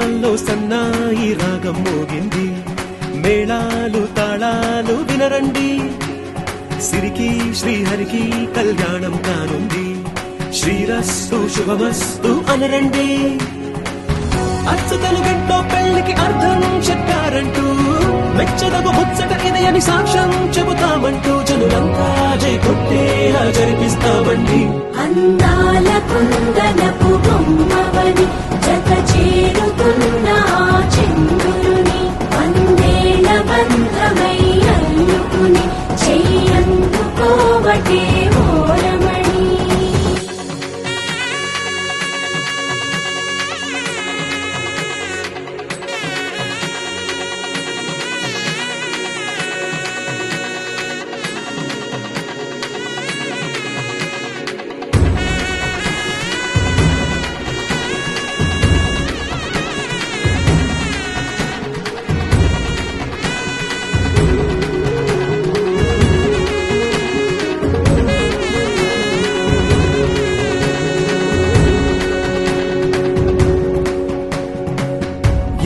కానాల్లో సన్నాయి రాగం మోగింది, మేళాలు తాళాలు వినరండి, సిరికి శ్రీహరికి కళ్యాణం కానుంది, శ్రీరస్తు శుభమస్తు అనరండి. అచ్చు తెలుగింటో పెళ్లికి అర్థం చెప్పారంటూ, మెచ్చదగు ముచ్చట ఇది అని సాక్ష్యం చెబుతామంటూ, జనులంతా జై కొట్టేలా జరిపిస్తామండి. అందాల కుందనపు బొమ్మవని జత చేరుతున్న చంద్రుని, వందేళ్ల బంధమై అల్లుకుని చెయ్యందుకోవటే ఓరమణి.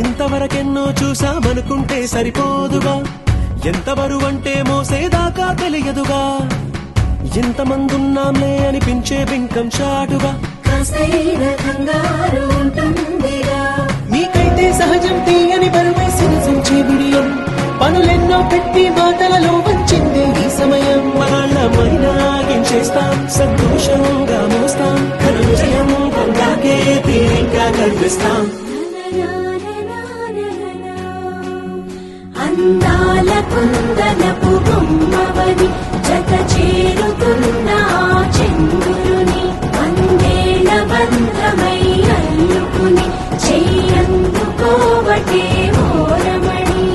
ఇంతవరకెన్నో చూసామనుకుంటే సరిపోదుగా, ఎంత బరువంటే మోసేదాకా తెలియదుగా, ఇంతమందున్నాంలే అనిపించే బింకం చాటుగా, కాస్తైన కంగారు ఉంటుందిగా. మీకైతే సహజం తీయని బరువై సిరిసించే బిడియం, పనులెన్నో పెట్టి మాటలలో వచ్చిందే ఈ సమయం. మనాళ్ళమైనా ఏం చేస్తాం, సంతోషంగా మోస్తాం, ఘన విజయం పొందాకే తీరిగ్గా కనిపిస్తాం. అందాల కుందనపు బొమ్మవని జత చేరుతున్న చంద్రుని, వందేళ్ల బంధమై అల్లుకుని చెయ్యందుకోవటే ఓరమణి.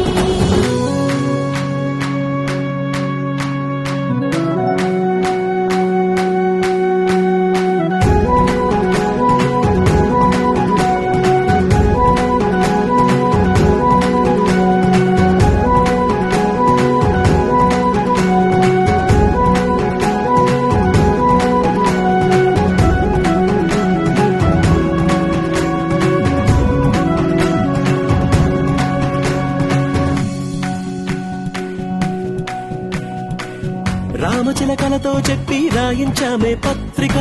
రామచిలకలతో చెప్పి రాయించామే పత్రిక,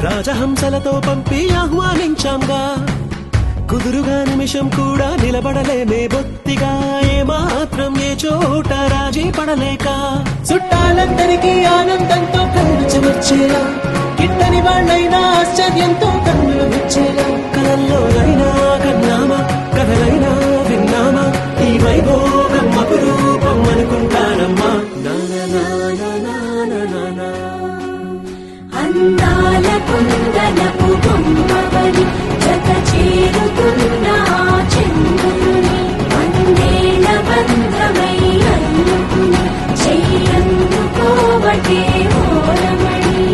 రాజహంసలతో పంపి ఆహ్వానించాంగా, కుదురుగా నిమిషం కూడా నిలబడలేమే బొత్తిగా, ఏ మాత్రం ఏ చోట రాజీ పడలేక, చుట్టాలందరికీ ఆనందంతో కళ్ళు చెమర్చేలా, గిట్టని వాళ్ళైనా ఆశ్చర్యంతో కన్నులు వచ్చేలా, కలల్లోనైనా కన్నామా కథలైనా విన్నామా, ఈ వైభోగం అపురూపం అనుకుంటానమ్మా. అందాల కుందనపు బొమ్మవని జత చేరుతున్న చంద్రుని, వందేళ్ల బంధమై అల్లుకుని చెయ్యందుకోవటే ఓరమణి.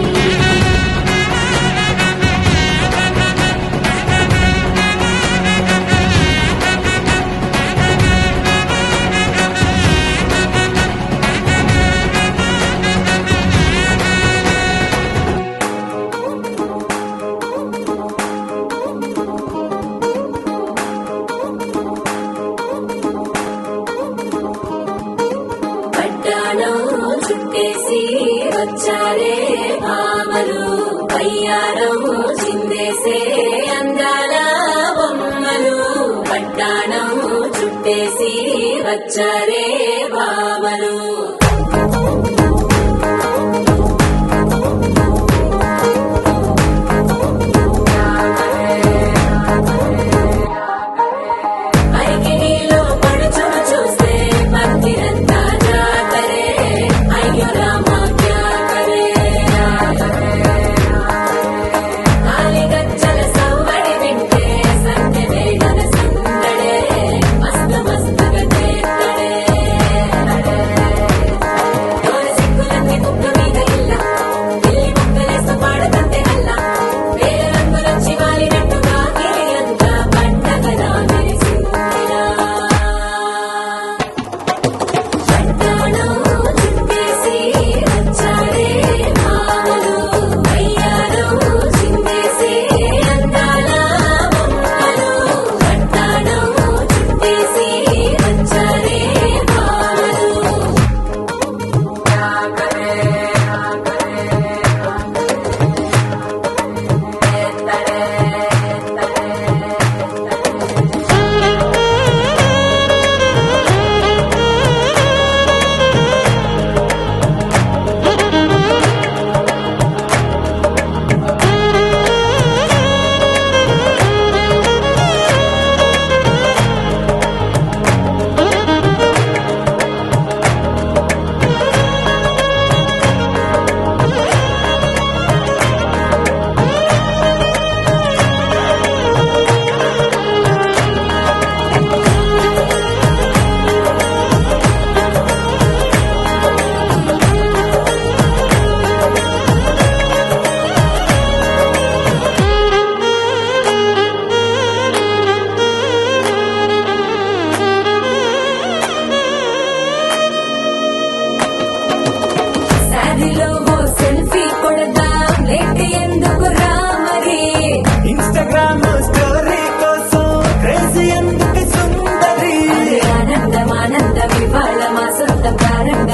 చుట్టేసి వచ్చారే భామలు, వయ్యారం చిందేసే అందాల బొమ్మలు, పట్టాణం చుట్టేసి వచ్చారే భామలు.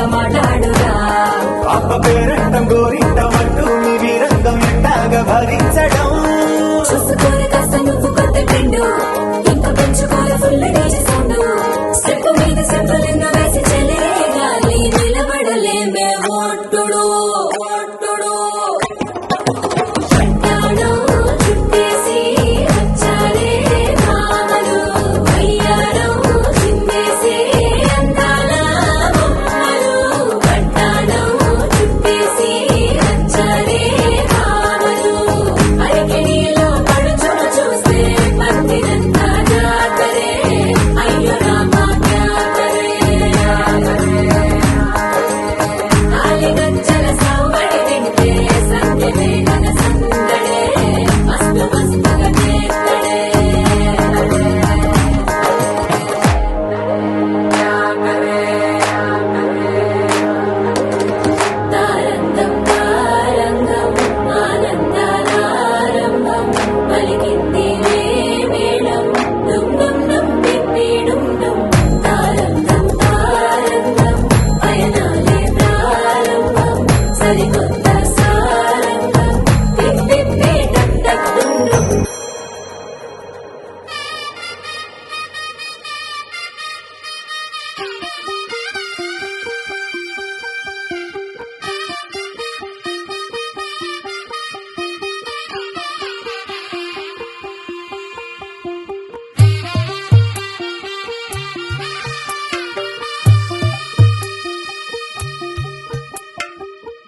ధైర్యంగా మాట్లాడురా అప్ప పేరంటం గోరింటమంటూ నీ వీరంగం ఎండాగా భరించడం చూసుకోని కాస్త నువ్వు కొత్త ట్రెండ్ ఇంకా పెంచుకోలే ఫుల్ డేజ్ సౌండ్ స్టెప్ మీద స్టెప్పులు ఎన్నో వేసి చెలేగాలి నిలబడలేమే ఓట్టుడు పట్టాణం చుట్టేసి వచ్చారే భామలు వయ్యారం చిందేసి అందాల బొమ్మలు పట్టాణం చుట్టేసి వచ్చారే భామలు అరకిణీలో పడుచును చూస్తే పత్తినంతా జాతరే అయ్యో రామా జాతరే ఆలిగజ్జల సవ్వడి వింటే సంధ్యమే గన సందడే మస్తు మస్తుగా చేస్తడే తారంగం తారంగం ఆనందానారంభం పలికింది మేళం డుమ్ డుమ్ డుమ్ పిప్పి డుమ్ డుమ్ తారంగం తారంగం పయనాలే ప్రారంభం సరికొత్త సారంగం పిప్పి టక్ టక్ డుమ్ డుమ్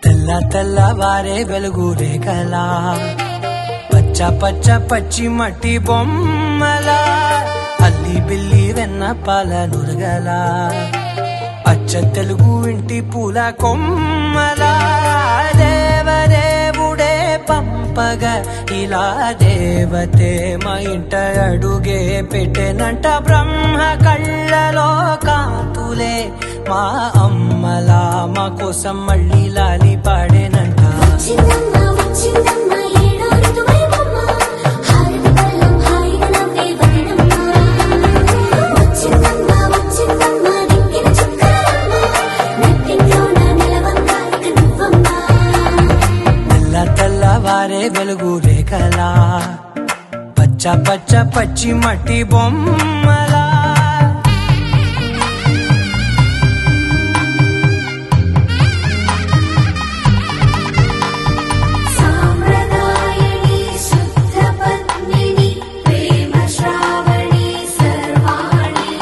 తెల్ల తెల్లవారే వెలుగు రేఖలా పచ్చ పచ్చ పచ్చి మట్టి బొమ్మలా అల్లి బిల్లి వెన్న పాల నురగలా అచ్చ తెలుగు ఇంటి పూల కొమ్మలా దేవదేవుడే పంపగా ఇలా దేవతే మా ఇంట అడుగే పెట్టెనంట బ్రహ్మ కళ్ళలో కాంతులే మా అమ్మలా మా కోసం మళ్ళీ లాలి పాడేనంట వచ్చిందమ్మ వచ్చిందమ్మ ఏడో ఋతువైవమ్మ హారతి పళ్ళం హాయిగా నవ్వే వదనమ్మ వచ్చిందమ్మ వచ్చిందమ్మ దిక్కిన చుక్కలమ్మ నట్టింట్లోన నిలవంగా ఇక నువ్వమ్మ తెల్ల తెల్లవారే వెలుగు రేఖలా పచ్చ పచ్చ పచ్చి మట్టి బొమ్మలా సాంప్రదాయని శుద్ధ పద్మిని ప్రేమ శ్రావణి సర్వాణి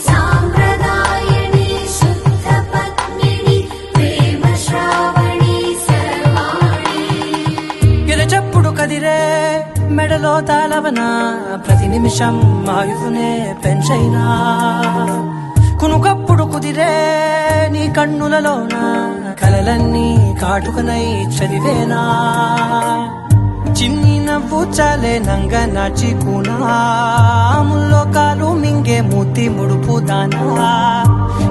సాంప్రదాయని శుద్ధ పద్మిని ప్రేమ శ్రావణి సర్వాణి ఎరచప్పుడు కదిరే మెడలో తాళవన ప్రతి నిమిషం ఆయుధునే పెంచైనా కునుకప్పుడు కుదిరే నీ కన్నులలోన కలలన్నీ కాటుకనై చదివేనా చిన్ని నవ్వు చాలే నంగ నాచి కూనాముల్లో కాలు మింగే మూతి ముడుపు దానా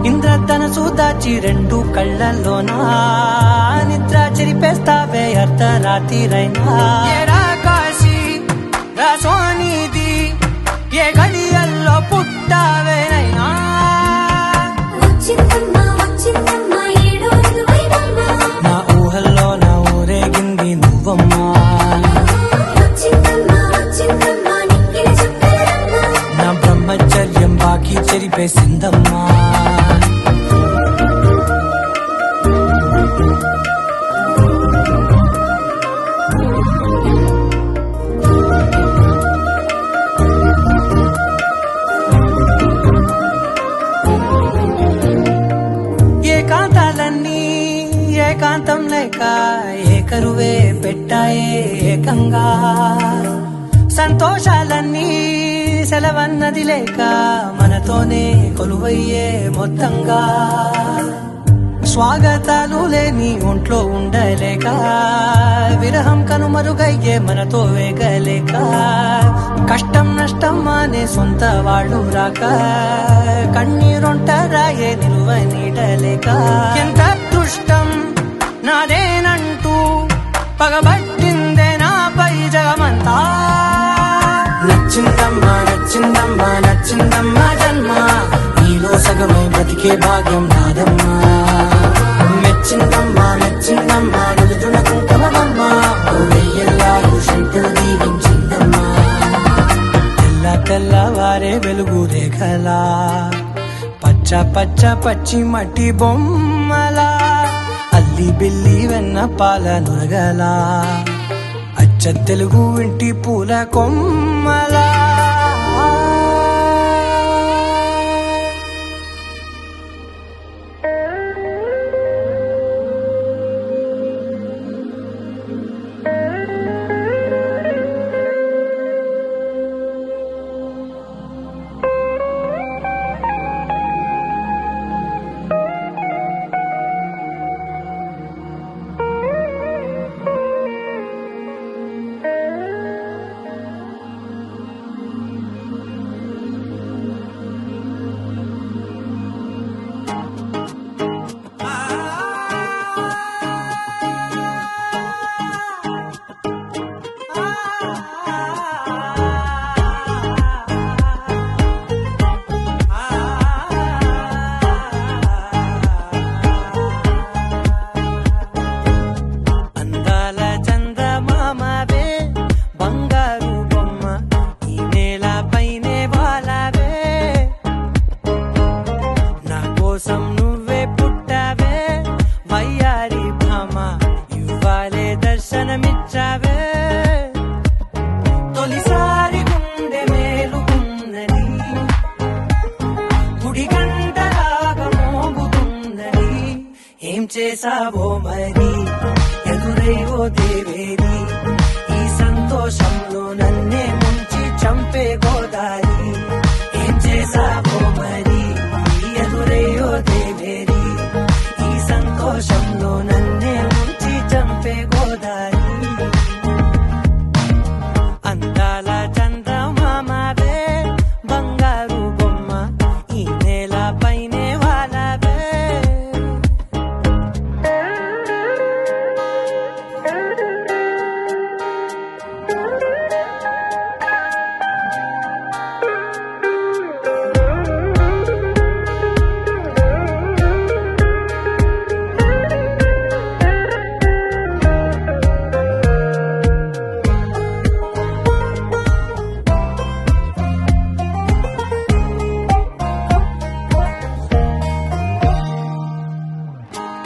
ఇంద్రధనసు దాచి రెండు కళ్ళల్లోనా నిద్ర చెరిపేస్తావే అర్ధరాత్రిరైనా ఏరా కాశీ రా సోనిది ఏ గడియల్లో పుట్టావేనైనా వచ్చిందమ్మ వచ్చిందమ్మ ఏడో ఋతువైవమ్మ నా ఊహల్లో నా ఊరేగింది నువ్వమ్మా వచ్చిందమ్మ వచ్చిందమ్మ నిక్కిన చుక్కలమ్మ నా బ్రహ్మచర్యం బాకీ చెరిపేసిందమ్మా ఏకాంతాలన్నీ ఏకాంతం లేక ఏకరువే పెట్టాయే ఏకంగా సంతోషాలన్నీ సెలవన్నది లేక మనతోనే కొలువయ్యే మొత్తంగా స్వాగతాలు లేని ఒంట్లో ఉండలేక విరహం కనుమరుగయ్యే మనతో వేగలేక కష్టం నష్టం అనే సొంత వాళ్ళు రాక కన్నీరొంటరాయే నిలువ నీడలేక ఎంత అదృష్టం నాదేనంటూ పగబట్టిందే నాపై జగమంతా నచ్చిందమ్మా నచ్చిందమ్మా నచ్చిందమ్మా జన్మ నీలో సగమై బ్రతికే భాగ్యం నాదమ్మా వచ్చిందమ్మా నచ్చిందమ్మా నుదుటిన కుంకుమమ్మ వెయ్యల్లాలు షంటు దీవించిందమ్మా తెల్ల తెల్లవారే వెలుగు రేఖలా పచ్చ పచ్చ పచ్చి మట్టి బొమ్మలా అల్లి బిల్లి వెన్న పాల నురగలా అచ్చ తెలుగు ఇంటి పూల కొమ్మలా తొలిసారి గుండె మేలుకున్నది గుడి గంటలాగా మోగుతున్నది ఏం చేసావో మరి ఎదురైవో దేవేది ఈ సంతోషంలో నన్నే ముంచి చంపే గోదారి ఏం చేసావో మరి ఎదురైవో దేవేది ఈ సంతోషంలో నన్నే ముంచి చంపే గోదారి అందాల చందమామవే బంగారు బొమ్మ ఈ నేల పైనే వాలవే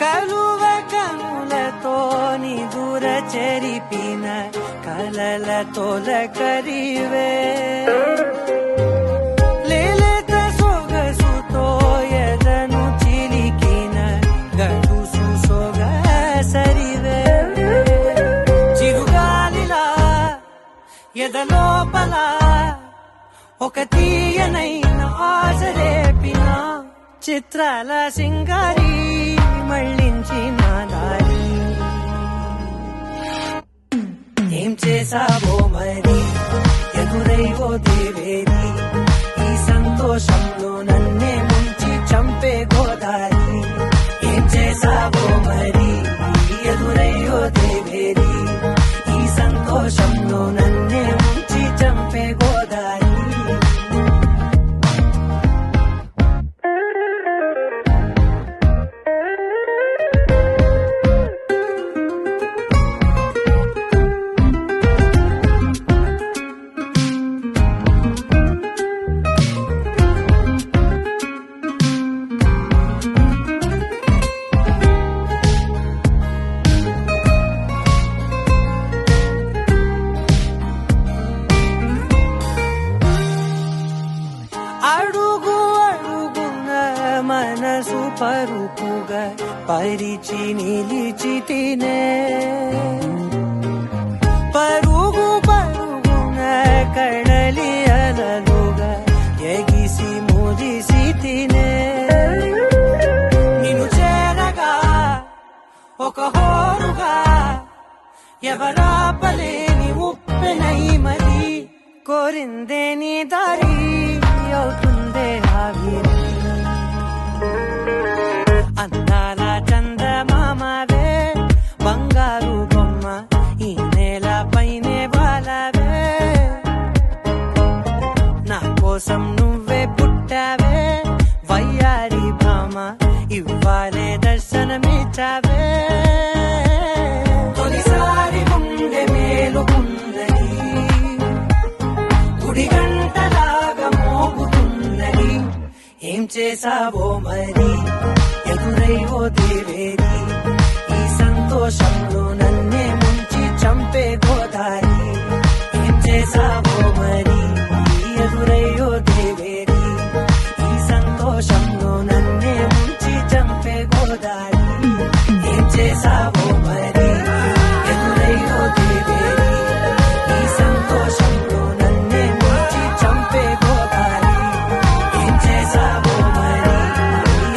కలువ కనులతో నిదుర చెరిపిన కలల తొలకరివే లేలేత సొగసుతో ఎదను చిలికిన గడుసు సొగసరివే చిరుగాలిలా ఎదలోపల ఒక తీయనైన ఆశ రేపిన చిత్రాల సింగారి మళ్ళించిన దారి ఏం చేసావో మరి ఎదురైవో దేవేది ఈ సంతోషంలో నన్నే ముంచి చంపే గోదారి ఏం చేసావో మరి ఎదురైవో దేవేది ఈ సంతోషంలో నన్నే ముంచి చంపే గోదారి అడుగు అడుగున మనసు పరుపుగా పరిచి నిలిచి తినే పరుగు పరుగున కడలి అలలుగా ఎగిసి మురిసి తినే నిన్ను చేరగా ఒక హోరుగా ఎవరాపలేని ఉప్పెనై మరి కోరిందే నీ దారి అవుతుందే ఆవిరి అందాల చందమామవే బంగారు బొమ్మ ఈ నేల పైనే వాలవే నా కోసం నువ్వే పుట్టావే వయ్యారి భామ ఇవ్వాలే దర్శనమిచ్చావే మార్చావే తొలిసారి గుండె మేలుకుందని గుడి గంటలాగా మోగుతుందని ఏం చేసావో మరి ఎదురై ఓ దేవేరి ఈ సంతోషంలో నన్నే ముంచి చంపే గోదారి ఏం చేసావో మరి ఎదురై ఓ దేవేరి ఈ సంతోషంలో నన్నే ముంచి చంపే గోదారి ఏం చేసావో మరి ఎదురై ఓ దేవేరి ఈ సంతోషంలో నన్నే ముంచి చంపే గోదారి ఏం చేసావో మరి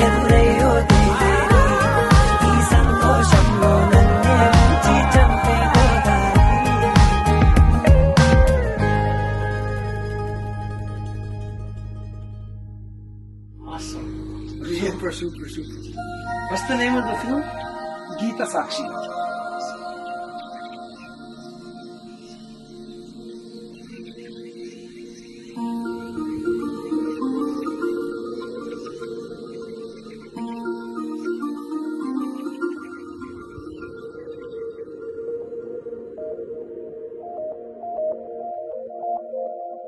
ఎదురై ఓ దేవేరి ఈ సంతోషంలో నన్నే ముంచి చంపే Godari Awesome. Super, super, super. What's the name of the film? Geeta Sakshi.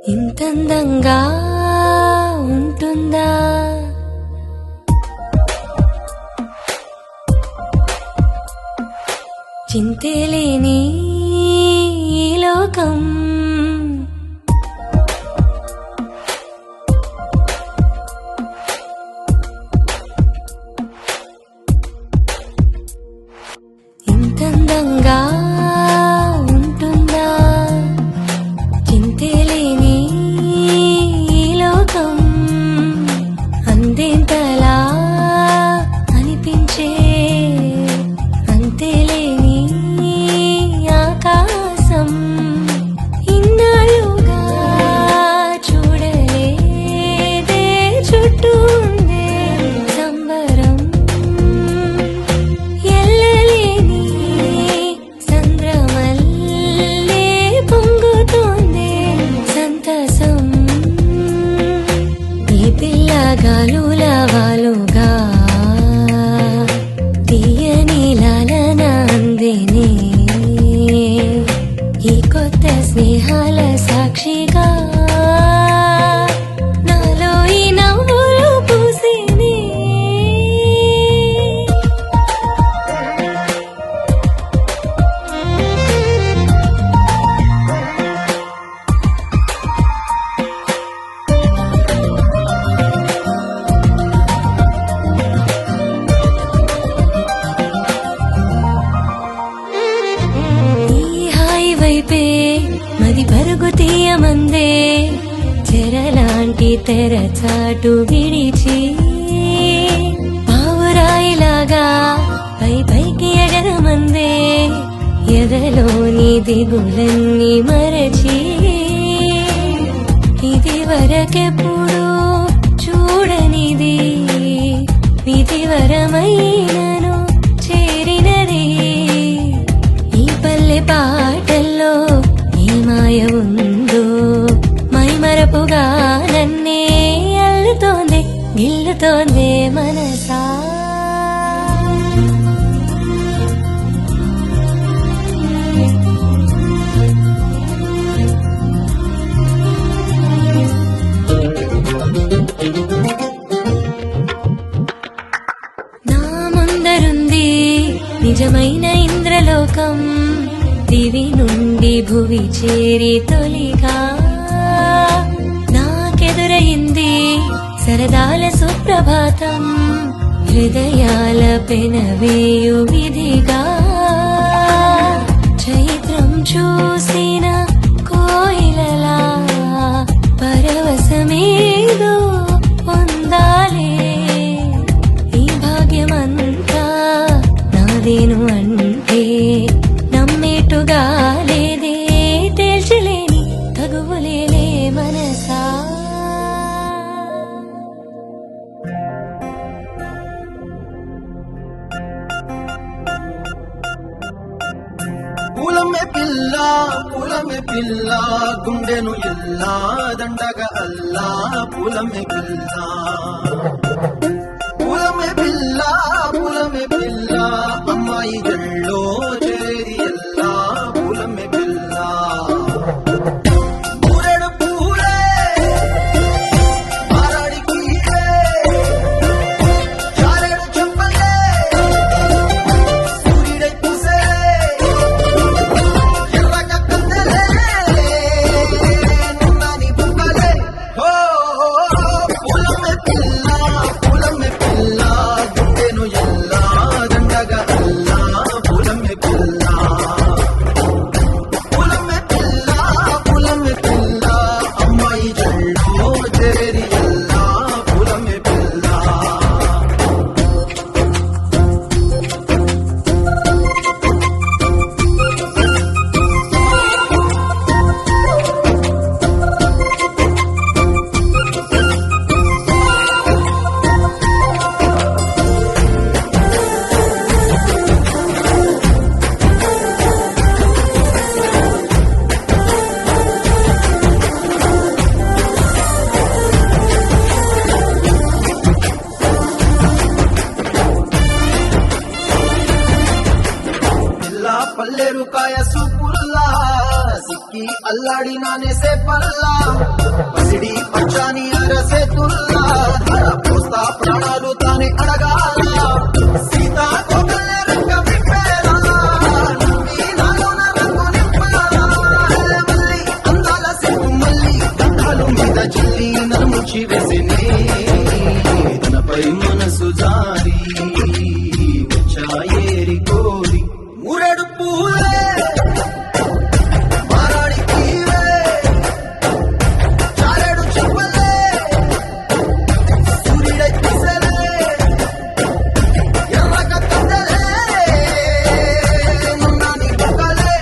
ఇంతందంగా ఉంటుందా చింతలేని ఈ లోకం ఇంతందంగా ఉంటుందా చింతలేని ఈ లోకం అందేంతలా అనిపించే అంతేలేని ఆకాశం ఇన్నాళ్ళుగా చూడలేదే చుట్టూ ఉందే సంబరం ఎల్లలేని సంద్రమల్లే పొంగుతోందే సంతసం ఈ పిల్లగాలుల వాలుగా తీయని లాలన అందేనే ఈ కొత్త స్నేహాల సాక్షిగా నాలో ఈ నవ్వులు పూసేనే ఈ హాయి వైపే మది పరుగు తీయమందే చెరలాంటి తెరచాటు విడిచి పావురాయిలాగా పై పైకి ఎగరమందే ఎదలోని దిగులన్నీ మరచి ఇది వరకెప్పుడు చూడనిది విధివరమైనను చేరినది ఈ పల్లె పాటల్లో ఈ మాయ ఉందో మైమరపుగా నన్నే అల్లుతోంది గిల్లుతోంది మనసా నా ముందరుంది నిజమైన ఇంద్రలోకం దివి నుండి భువి చేరి తొలిగా నాకెదురయింది సరదాల సుప్రభాతం హృదయాల పెనవేయు విధిగా చైత్రం చూసిన కోయిలలా పరవశమేదో పొందాలే ఈ భాగ్యమంతా నాదేను అంటే నమ్మేట్టుగా లేదే తేల్చలేని తగువులేలే మనసా పూలమే పిల్ల గుండెను ఎల్లా దండగ అల్లా పూలమే పిల్ల పులమె పిల్ల అమ్మాయి జల్లో చేరి ఎల్లా పులమె పిల్ల ఊరెడు పూలే మారాడికి చారెడు చెప్పలే సూర్యుడై పూసే ఎర్రగ కందలే నున్నాని బుక్కలే హో పులమె పిల్ల గుండెను ఎల్లా దండగా అల్లా పులమె పిల్ల పులమె పిల్ల అమ్మాయి జల్లో చేరి ఎల్లా పులమె పిల్ల పిల్ల పల్లెరు కాయ సూపుల్లా సిక్కి అల్లాడి నానేసే పల్లా పసిడి పచ్చాని అరసే తుల్లా ధర పోస్తా ప్రాణాలు తానే అడగాల సీతా కోకల్లే రంగ విప్పేలా నవ్వి నాలోన రంగు నింపాలా మల్లి అందాల సిగ్గు మల్లి దండాలు మీద చిల్లి నలుముచి వేసినే తనపై మనసు జారి వచ్చాయేరి కోరి మురడు పూలే మారాడికి చారెడు చెప్పలే సూర్యుడై పూసలే ఎర్రగ కందలే నున్నాని బుక్కలే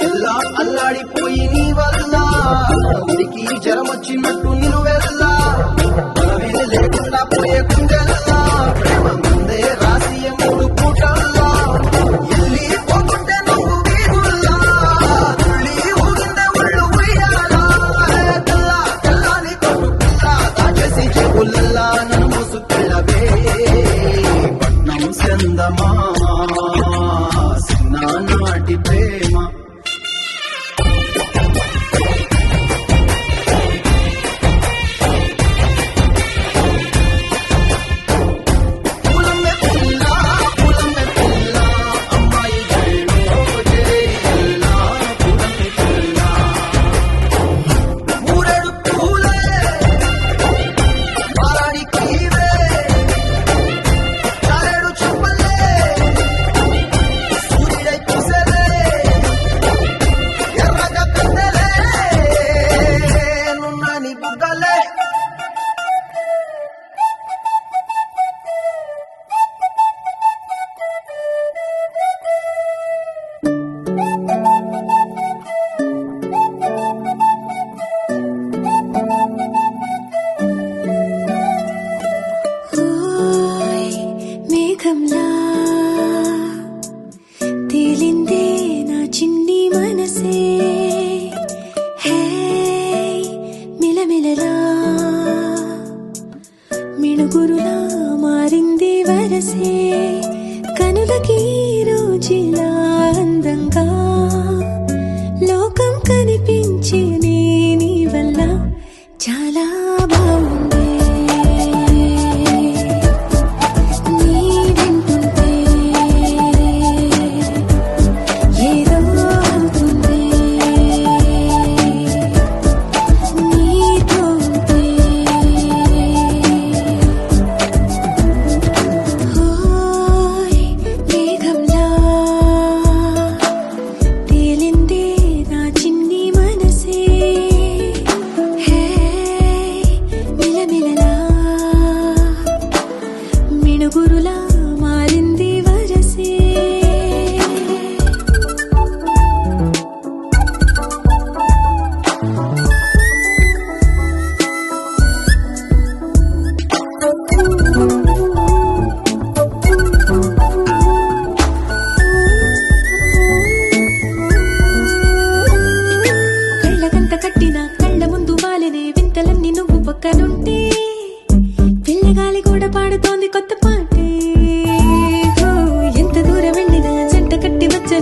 ఎల్లా అల్లాడిపోయి నీ వల్ల ఉడికి జ్వరం వచ్చినట్టు నిలువెల్లా బలమే లేకుండా పోయే కుండెల్లా ప్రేమ ముందే రాసి మూడు పూటల్లా ఎల్లి పోతుంటే నువ్వు వీధుల్లా తుళ్ళి ఊగిందే ఒళ్ళు ఉయ్యాలా తెల్లా తెల్లాని కొట్టు పిల్ల దాచేసి చెవులల్లా నన్ను మూసుకెళ్ళవే పట్నం చందమా నాటి ప్రేమ పులమె పిల్ల అమ్మాయి జల్లో చేరి ఎల్లా పులమె పిల్ల మూరెడు పూలే మారాడికి చారెడు చెప్పలే సూర్యుడై పూసలే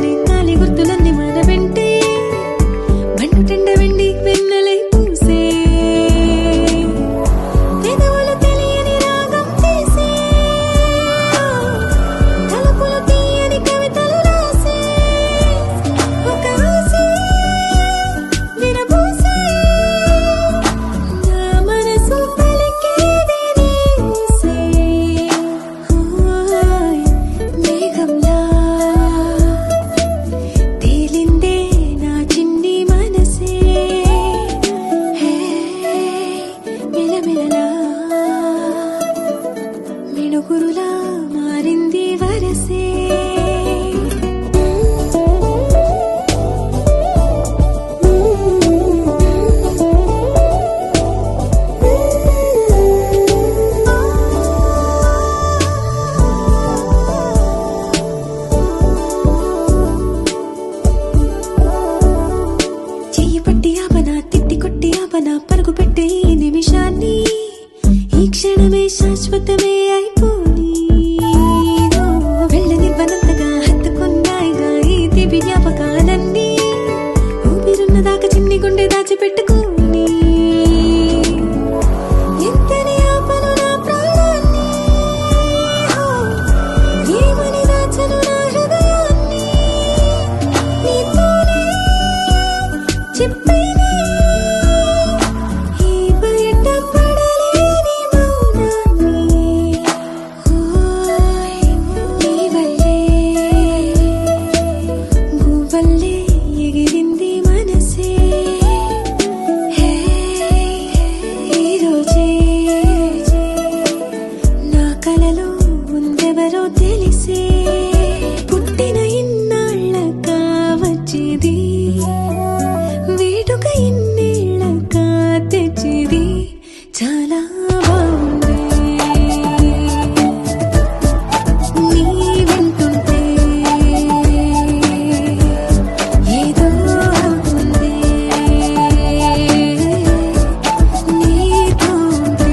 కదిలే కాలి గుర్తులన్నీ మన వెంటే బండు టెండ వెండి వెన్నెలై పూసే పెదవులు తెలియని రాగం తీసే తలుపులు తీయని కవితలు రాసే ఒక ఆసే విరబూసే నా మనసు పలికేది నీసే ఓయ్ మేఘంలా తేలిందే నా చిన్ని మనసే హే మిలమిలలా మిణుగురులా మారింది వరసే చెయ్యి పట్టి ఆపన తిట్టి కొట్టి ఆపన పరుగు పెట్టే ఈ నిమిషాన్ని ఈ క్షణమే శాశ్వతమే అయిపోని వెళ్ళనివ్వనంతగా హత్తుకున్నాయిగా ఈ దివి జ్ఞాపకాలన్నీ ఊపిరున్న దాకా చిన్ని గుండె దాచిపెట్టుకోని ఎంతని ఆపను నా ప్రాణాన్ని ఏమని దాచను నా హృదయాన్ని నీతోనే చెప్పేనే ఈ బయట పడలేని మౌనాన్ని ఓయ్ నీ వల్లే గువ్వల్లే ఎగిరింది మనసే హే ఈ రోజే నా కలలో ఉందెవరో తెలిసే పుట్టిన ఇన్నాళ్ళ కావచ్చేది వేడుక ఇన్నేళ్ళ తెచ్చిది చాలా బాగుంది నీ వింటుంటే ఏదో ఉంది నీతో ఉంటే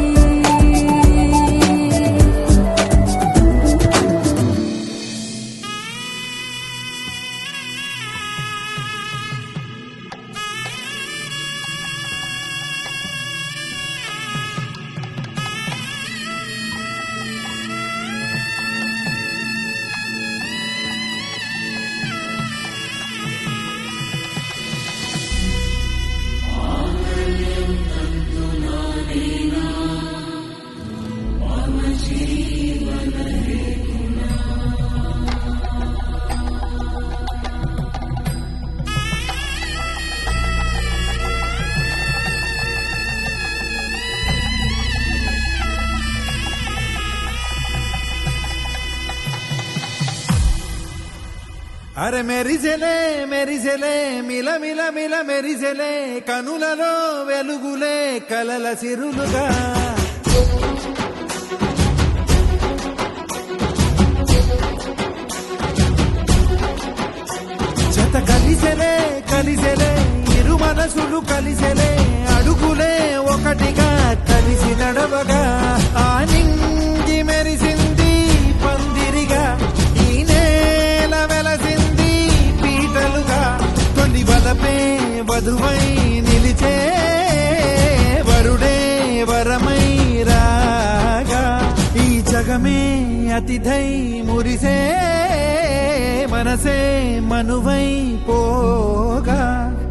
అరే మెరిసెలే మెరిసెలే మిల మిల మిల మెరిసెలే కనులలో వెలుగులే కలల సిరులుగా జత కలిసెలే కలిసెలే ఇరు మనసులు కలిసెలే అడుగులే ఒకటిగా కలిసి నడవగా ఆ నింగి మెరిసింది పందిరిగా ఈ నేల వెలసింది పీటలుగా తొలి వలపే వధువై నిలిచే వరుడే వరమై రాగా ఈ జగమే అతిథై మురిసే మనసే మనువై పోగా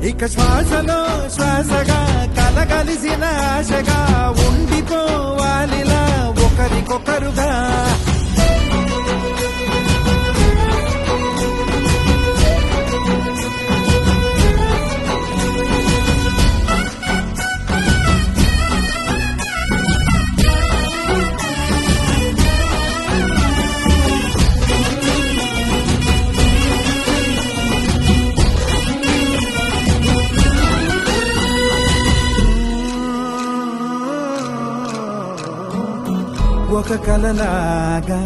ఇక శ్వాసలో శ్వాసగా కలగలిసిన ఆశగా ఉండిపోవాలిలా ఒకరికొకరుగా ఒక కలలాగా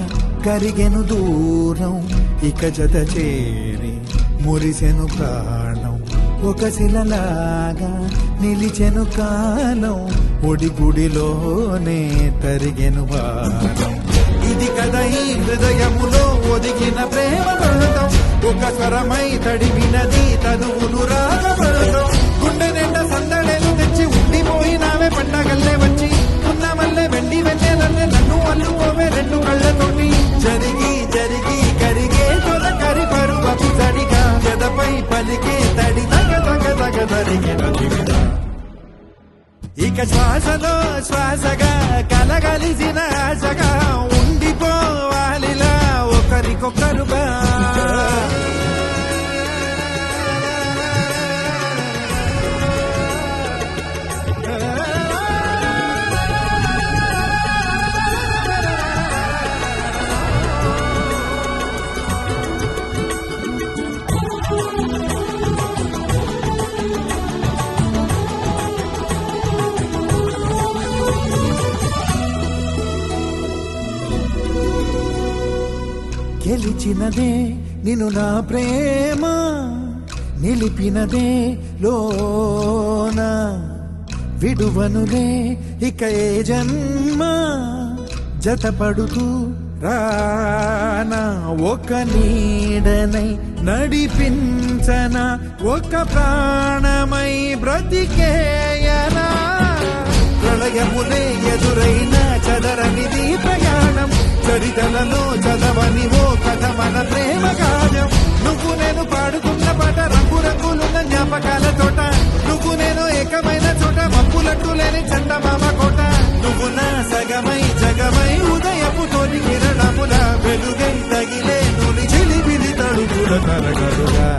కరిగెను దూరం ఇక జత చేరి మురిసెను ప్రాణం ఒక శిలలాగా నిలిచెను కాలం ఒడి గుడిలోనే తరిగెను వారం ఇది కదా ఈ హృదయములో ఒదిగిన ప్రేమ పర్వతం ఒక స్వరమై తడిపినది తనువును రాగపడతాం గుండె నిండా సందడేలు తెచ్చి ఉండిపోయినావే పండగల్లే వచ్చి ఉన్నమల్లే వెండి వెన్నెలల్లే నన్ను అల్లుకోవే రెండు కళ్ళతోటి జరిగి జరిగి కరిగే తొలకరి పరువపు తడిగా జదపై పలికే తడి తగ తగ తగ తరిగిన దివిడ ఇక శ్వాసలో శ్వాసగా కలగలిసిన ఆశగా ఉండిపోవాలిలా ఒకరికొకరుగా గెలిచినదే నిన్ను నా ప్రేమ నిలిపినదే లోన విడువనులే ఇక ఏ జన్మ జతపడుతూ రానా ఒక నీడనై నడిపించన ఒక ప్రాణమై బ్రతికేయనా ప్రళయములే ఎదురైన చదరనిది ప్రయాణం చరితలలో చదవని ఓ కథ మన ప్రేమ గానం నువ్వు నేను పాడుకున్న పాట రంగు రంగులున్న జ్ఞాపకాల తోట నువ్వు నేను ఏకమైన చోట మప్పులట్టు లేని చందమామ కోట నువ్వు నా సగమై జగమై ఉదయపు తోని కిరణముల వెలుగై తగిలే నుని చిలిపిలి తడుపుల కలగలుగా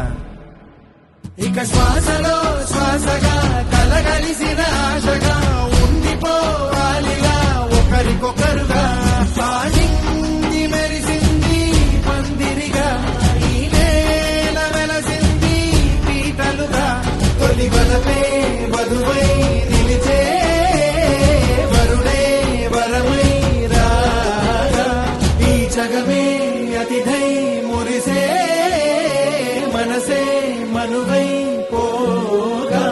ఇక శ్వాసలో శ్వాసగా కలగలిసిన ఆశగా ఉండిపోవాలిలా ఒకరికొకరుగా పాడింది మెరిసింది పందిరిగా ఈ నేల వెలసింది పీటలుగా తొలి బలపే వధువై నిలిచే వరుడే వరమై రాగా ఈ జగమే అతిథై మురిసే మనసే మనువై పోగా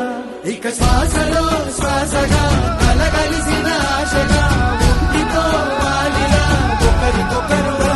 ఇక శ్వాసలో శ్వాసగా కలగలిసిన ఆశగా ఉండిపోవాలిలా ఒకరికొకరుగా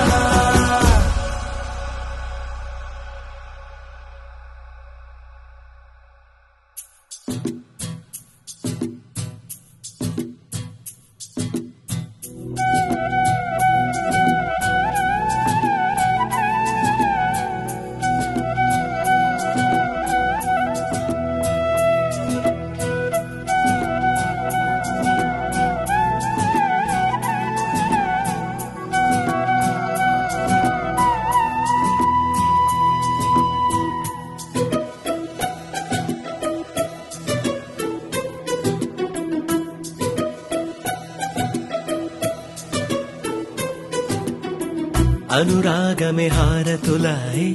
అనురాగమే హారతులాయే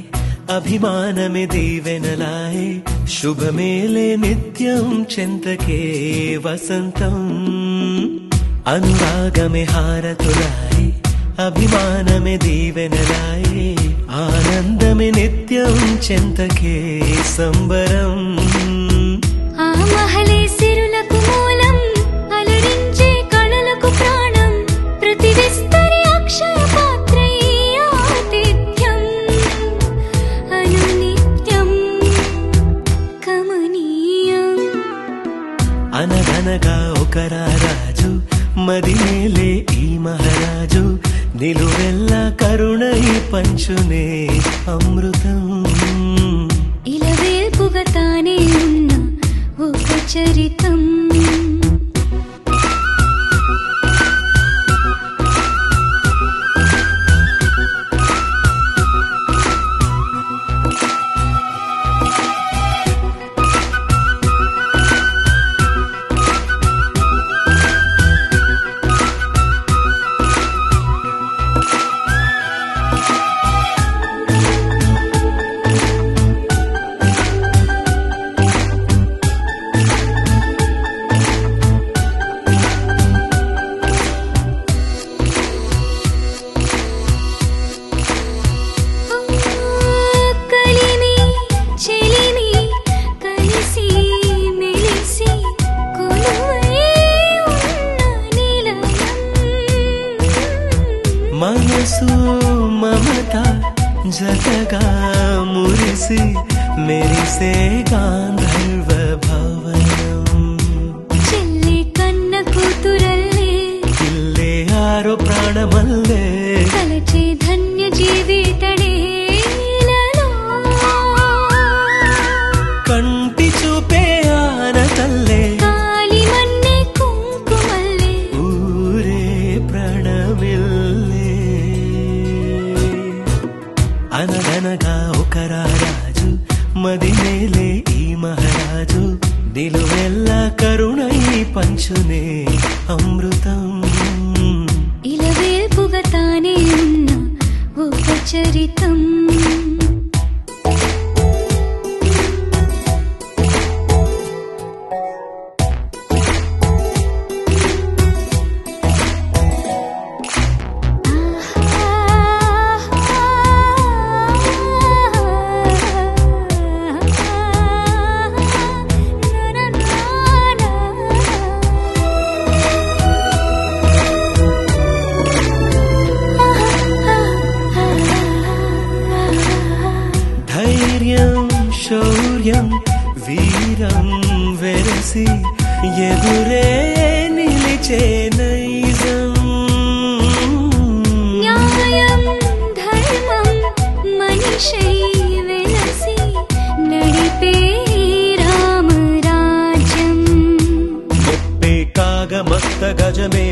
అభిమానమే దీవెనలాయే శుభమేలే నిత్యం చెంతకే వసంతం అనురాగమే హారతులాయే అభిమానమే దీవెనలాయే ఆనందమే నిత్యం చెంతకే సంబరం ఆ మహలే సిరులకు మూలం అలరించే కళలకు ప్రాణం ప్రతి విస్తరి అక్షయ పాత్రై ఆతిథ్యం అనునిత్యం కమనీయం అనగనగా ఒక రాజు మదిమేలే ఈ మహారాజు నిలువెల్ల కరుణై పంచునే అమృతం ఇలవేల్పుగా తానే ఉన్న ఒక చరితం మనసు మమత జతగా విరిసి మెరిసే గాంధర్వ భవనం చెల్లి కన్న కూతురల్లే ఇల్లే ఆరో ప్రాణమల్లే కలచే ధన్య జీవితడే కంటి చూపే ఆనతల్లే కాలి మన్నే కుంకుమల్లే ఊరే ప్రాణమిల్లే అనగనగా ఒక రాజు మదినేలే ఈ మహారాజు నిలువెల్ల కరుణై పంచునే అమృతం ఇలవేల్పుగా తానే ఉన్న ఒక చరితం ధైర్యం శౌర్యం వీరం వెరసి ఎదురే నిలిచే నైజం న్యాయం ధర్మం మనిషై వెలసి నడిపే రామరాజ్యం ముప్పే కాగమత్త గజమే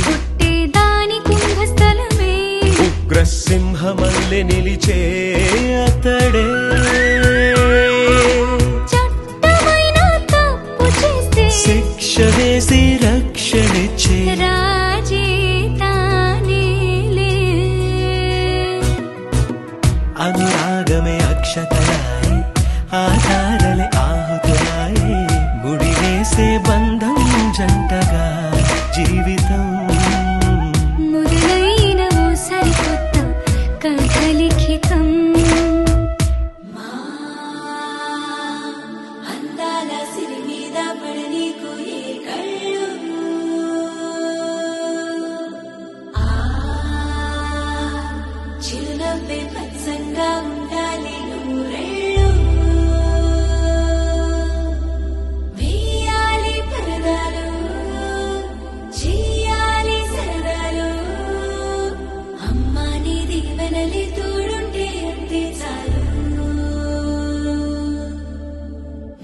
పుట్టే దాని కుంభస్థలమే ఉగ్రసింహమల్లె నిలిచే అతడే చట్టమైన తప్పు చేస్తే శిక్ష వేసి రక్షణిచ్చే రాజే తానేలే అనురాగమే అక్షతరాయి ఆధారలే ఆహుతురాయి ముడివేసే బంధం జంటగా జీవితం మొదలైన ఓ సరికొత్త కథ లిఖితం అందాల సిరి మీద పడనీకు ఏ కళ్ళు చిరునవ్వే పచ్చంగా ఉండాలి నూరెళ్ళు వేయాలి పరదాలు చెయ్యాలి సరదాలు అమ్మా నీ దీవెనలి తోడుంటే అంతే చాలు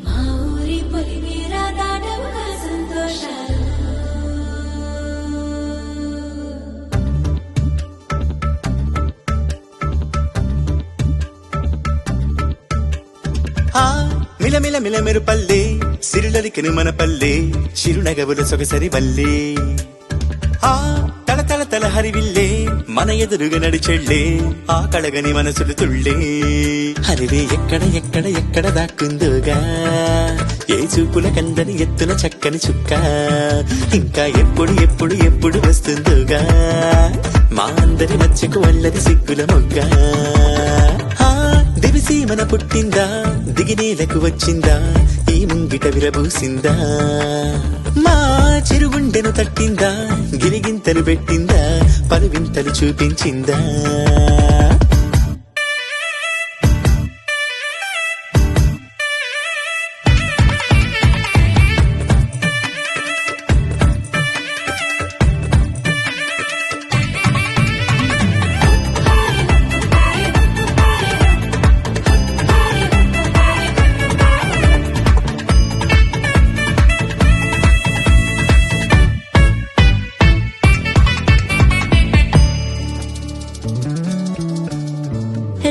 మా ఊరి పొలి మీద దాటవుగా సంతోషాలు ఆ మిలమిల మిలమెరు పల్లె సిరులలికెను మన పల్లె చిరునగవుల సొగసరి వల్లే ఆ తల తల తల హరివిల్లే మన ఎదురుగా నడిచెళ్ళే ఆ కళగని మనసులు తుళ్ళే హరివే ఎక్కడ ఎక్కడ ఎక్కడ దాక్కుందోగా ఏ చూపుల కందని ఎత్తున చక్కని చుక్క ఇంకా ఎప్పుడు ఎప్పుడు ఎప్పుడు వస్తుందోగా మా అందరి మధ్యకు వల్లది సిగ్గుల మొగ్గ ఆ దివిసి మన పుట్టిందా దిగినేలకు వచ్చిందా ఈ ముంగిట విరబూసిందా మా చిరుగుండెను తట్టిందా గిరిగింతలు పెట్టిందా పలువింతలు చూపించిందా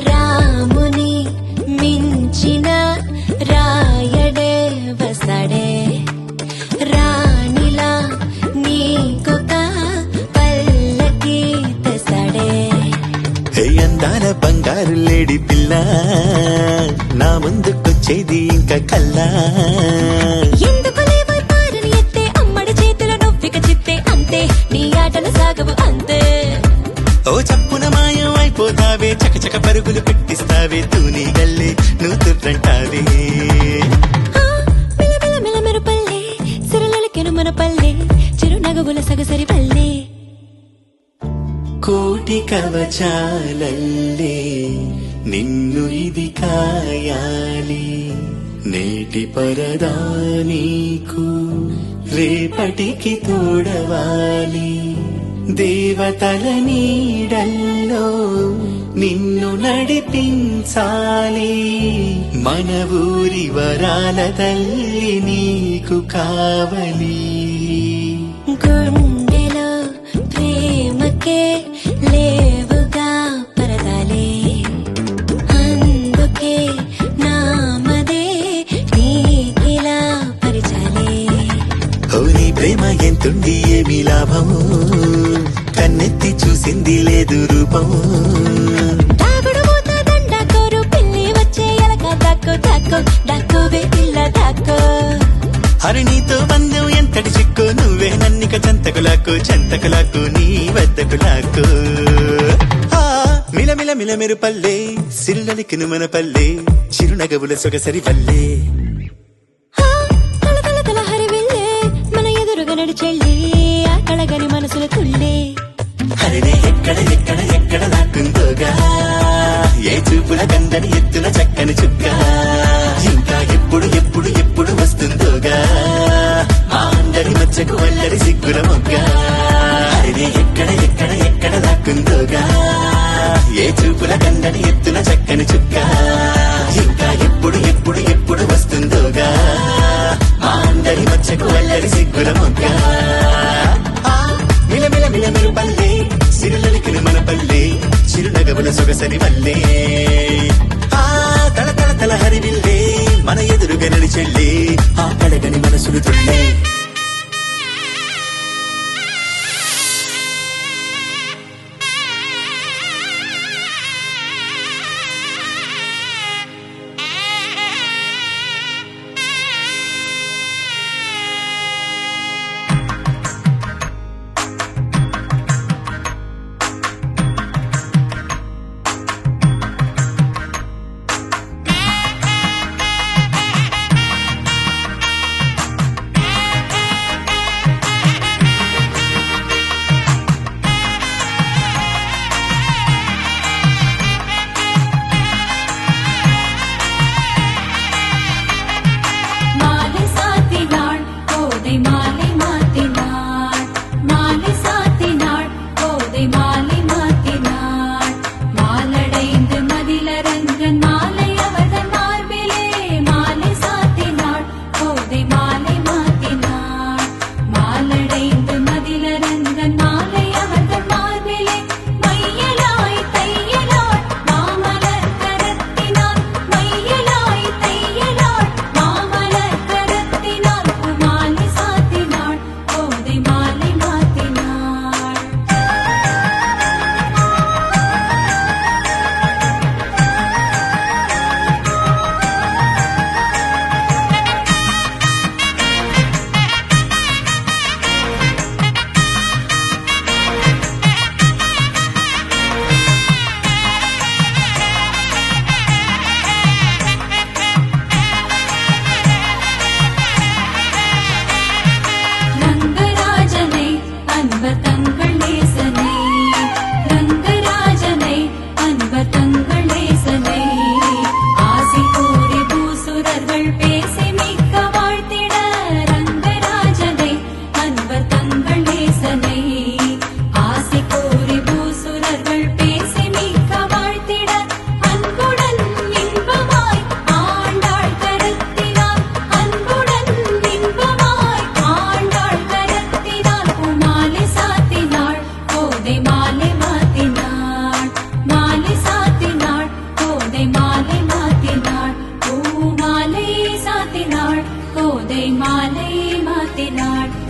రాముని మించిన రాయడే వసడే రాణిలా నీకొక పల్లకి తెసడే హే అందాల బంగారు లేడి పిల్ల నా ముందుకొచ్చేది ఇంకా కల్లా ఎందుకు లేవై పారని ఎత్తే అమ్మడి చేతుల నొప్పిక చిత్తే అంతే నీ ఆటలు సాగవు అంతే ఓ చప్పున మాయం అయిపోతావే చకచక పరుగులు పెట్టిస్తావే తూని గల్లే నువ్వు తుర్రంటావే మిలమిల మిలమెరు పల్లె సిరలకెను మన పల్లె చిరునగవుల సగసరి పల్లె కోటి కవచాలల్లే నిన్ను ఇది కాయాలి నేటి పరదా నీకు రేపటికి తోడవాలి దేవతల నీడల్లో నిన్ను నడిపించాలి మన ఊరి వరాల తల్లి నీకు కావలి గుండెలో ప్రేమకే లేవుగా పరదాలే అందుకే నామదే నీకిలా పరిచాలే ఓ నీ ప్రేమ ఎంతుండి ఏమి లాభము కన్నెత్తి చూసింది లేదు రూపము దాగుడు మూత దండకోరు పిల్లి వచ్చే ఎలక దాక్కో దాక్కో దాక్కోవే పిల్ల దాక్కో హరిణితో బంధం ఎంతటి చిక్కు నువ్వే నన్నిక చెంతకులాకు నీ వద్దకులాకు మిలమిల మిలమెరు పల్లె సిరులలికిను మన పల్లె చిరునగవుల సొగసరి పల్లె తల తల తల హరివిల్లే మన ఎదురుగా నడిచెళ్ళి ఆ కళగని మనసులు తుళ్ళే హరిణి ఎక్కడ ఎక్కడ ఎక్కడ దాక్కుందోగా ఏ చూపుల కందని ఎత్తున చక్కని చుక్క ఇంకా ఎప్పుడు ఎప్పుడు ఎప్పుడు వస్తుందోగా మా అందరి మధ్యకు వల్లరి సిగ్గుల మొగ్గ హరిణి ఎక్కడ ఎక్కడ ఎక్కడ దాక్కుందోగా ఏ చూపుల కందని ఎత్తున చక్కని చుక్క ఇంకా ఎప్పుడు ఎప్పుడు ఎప్పుడు వస్తుందోగా మా అందరి మధ్యకు వల్లరి సిగ్గుల మొగ్గ మిలమిల మిలమిలు పల్లె సిరులలికిన మన పల్లె చిరునగవుల సొగసరి వల్లే తల తల తల హరివిల్లే మన ఎదురుగా నడిచెళ్ళే ఆ కడగని మనసులు తుళ్ళే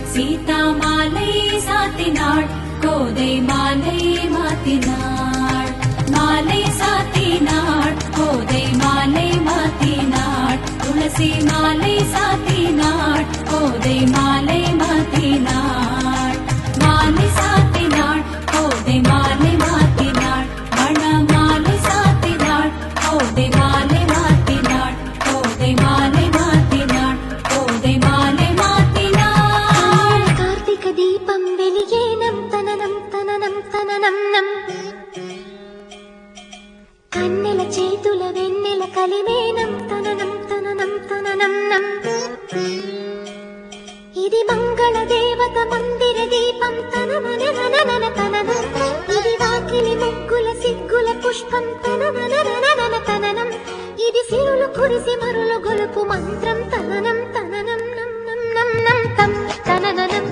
சீதா மாலை சாத்தினாள் கோதை மாலை மாத்தினாள் மாலை சாத்தினாள் கோதை மாலை மாத்தினாள் துளசி மாலை சாத்தினாள் கோதை மாலை மாத்தினாள் மாலை சாத்தினாள் கோதை மாலை மாத்தினாள் மண மாலை சாத்தினாள் கோதை மாலை மாத்தினாள் கோதை மாலை மாத்தினாள் கோதை மாலை மாத்தினாள் కార్తీక దీపం వెలిగేనం తననం తననం తననం నం కన్నెల చేతుల వెన్న కురిసి మరులు గొలుపు మంత్రం తననం తననం నం నం నం నం తం తనననం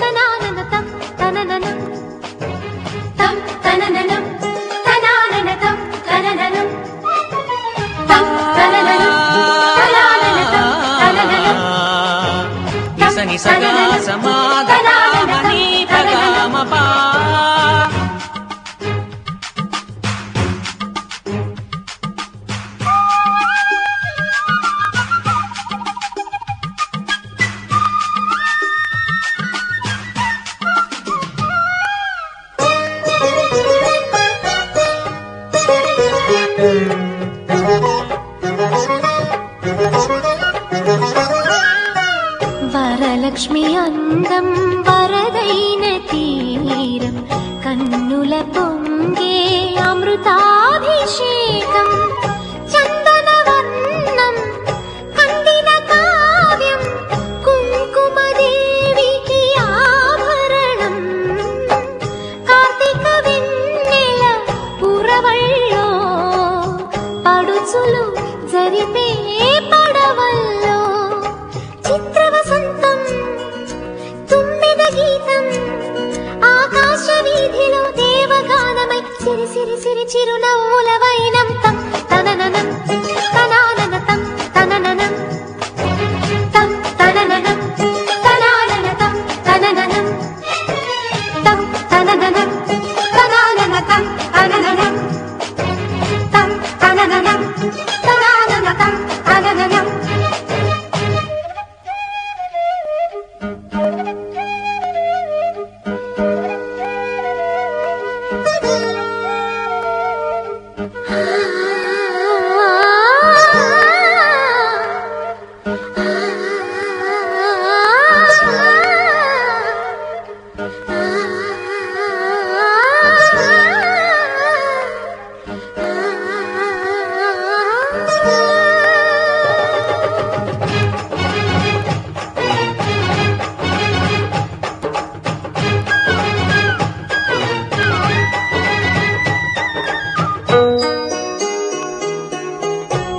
తనానన తం తనననం తం తనననం తనానన తం తనననం తం తనననం తనానన తం తనననం నిస నిసగా సమాగమని పగమపా వరలక్ష్మి అందం వరదైన తీరం కన్నుల పొంగే అమృతాభిషేకం చందనవర్ణం కందిన కావ్యం కుంకుమదేవికి ఆభరణం కార్తీక వెన్నెల పురవళ్ళో పడుచులు జరిపే పడవల్లో చిత్ర వసంతం తుమ్మిద గీతం ఆకాశ వీధిలో దేవగానమై సిరి సిరి సిరి చిరునవ్వుల వైనం తం తనననం తనానన తం తనననం తం తనననం తనానన తం తనననం తం తనననం తనానన తం తనననం తం తనననం తనానన తం తనననం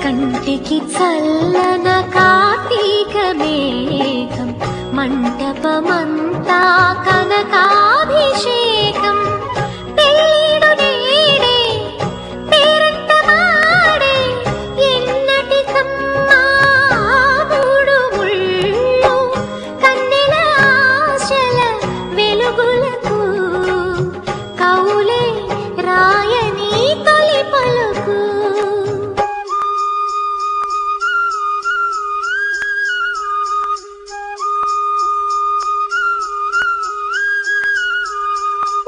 కంటికి చల్లన కార్తీక మేఘం మంటపమంతా కనకాభిషేకం పెళ్ళిడు నేడే పేరంటమాడే ఎన్నటి కమ్మాడు ముళ్ళు కన్నెల ఆశల వెలుగులకు కౌలే రాయని తొలి పలుకు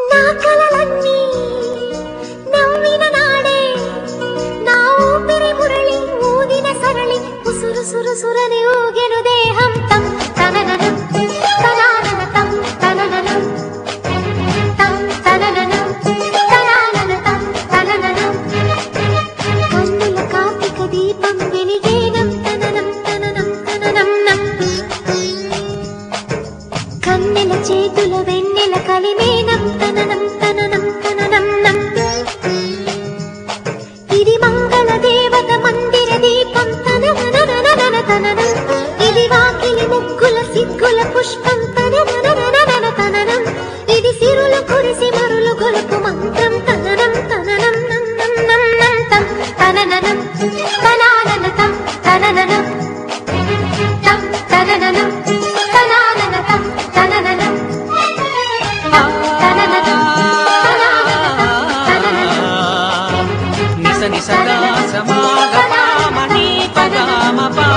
నా కలలన్నీ నవ్విన నాడే నా ఊపిరి మురళి ఊదిన సరళి ఉసురు సురు సురని ఊగెను దేహం తం తనననం తనానన తం తనననం తం తనననం తనానన తం తనననం కన్నుల కార్తీక దీపం వెలిగేనం తననం తననం తననం నం కన్నెల చేతుల వెన్నెల కలిమేనం తననం తననం తననం నం ఇది మంగళ దేవత మందిర దీపం తనననననన తననం ఇది వాకిలి ముగ్గుల సిగ్గుల పుష్పం తనననననన తననం ఇది సిరుల కురిసి మరులు గొలుపు మంత్రం తననం తననం నం నం నం నం తం తనననం తనానన తం తనననం తం తనననం తనానన తం తనననం తం తనననం తనానన తం తనననం నిస నిసగా సమాగమని పగమపా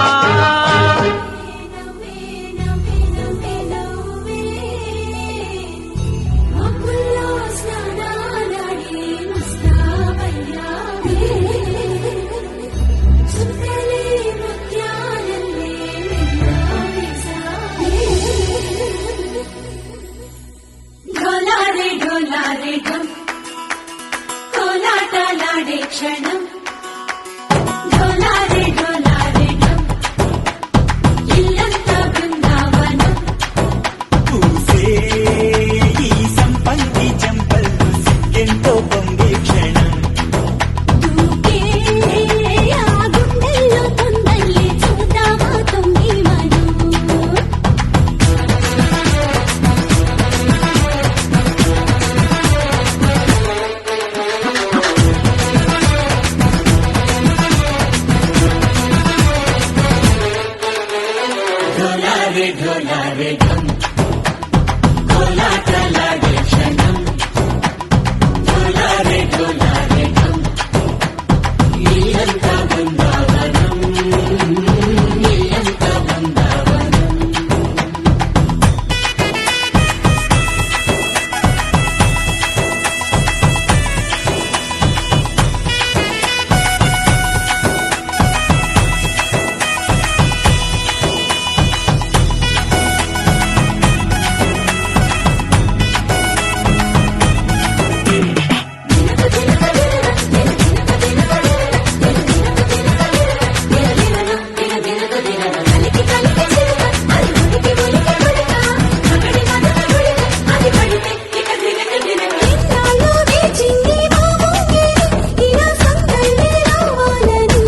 ఇన్నాళ్ళు వేచింది మా ఊపిరి, ఇలా సందడి రావాలని.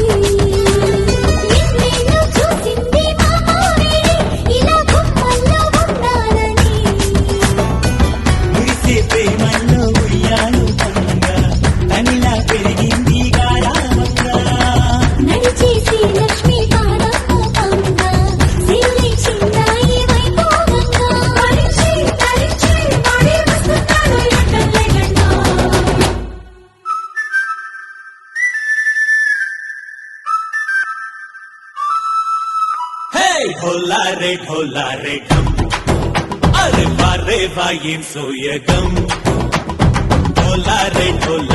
ఎన్నేళ్ళు చూసింది మా మావేడి, ఇలా గుమ్మల్లో ఉండాలని. మురిసే ప్రేమల్లో ఉయ్యాలు పంగా తనిలా పెరిగింది గారామంగా నడిచేసి లక్ష్మీ పాదమోపంగా, సిరిలిచ్చిందా ఈ వైభోగంగా. తరించి తరించి వాడే వస్తున్నాడు ఎక్కడెక్కడా. హే ఢోలా రే ఢమ్ అరే వారే వాయిన్ సోయగం ఢోలా రే ఢోలా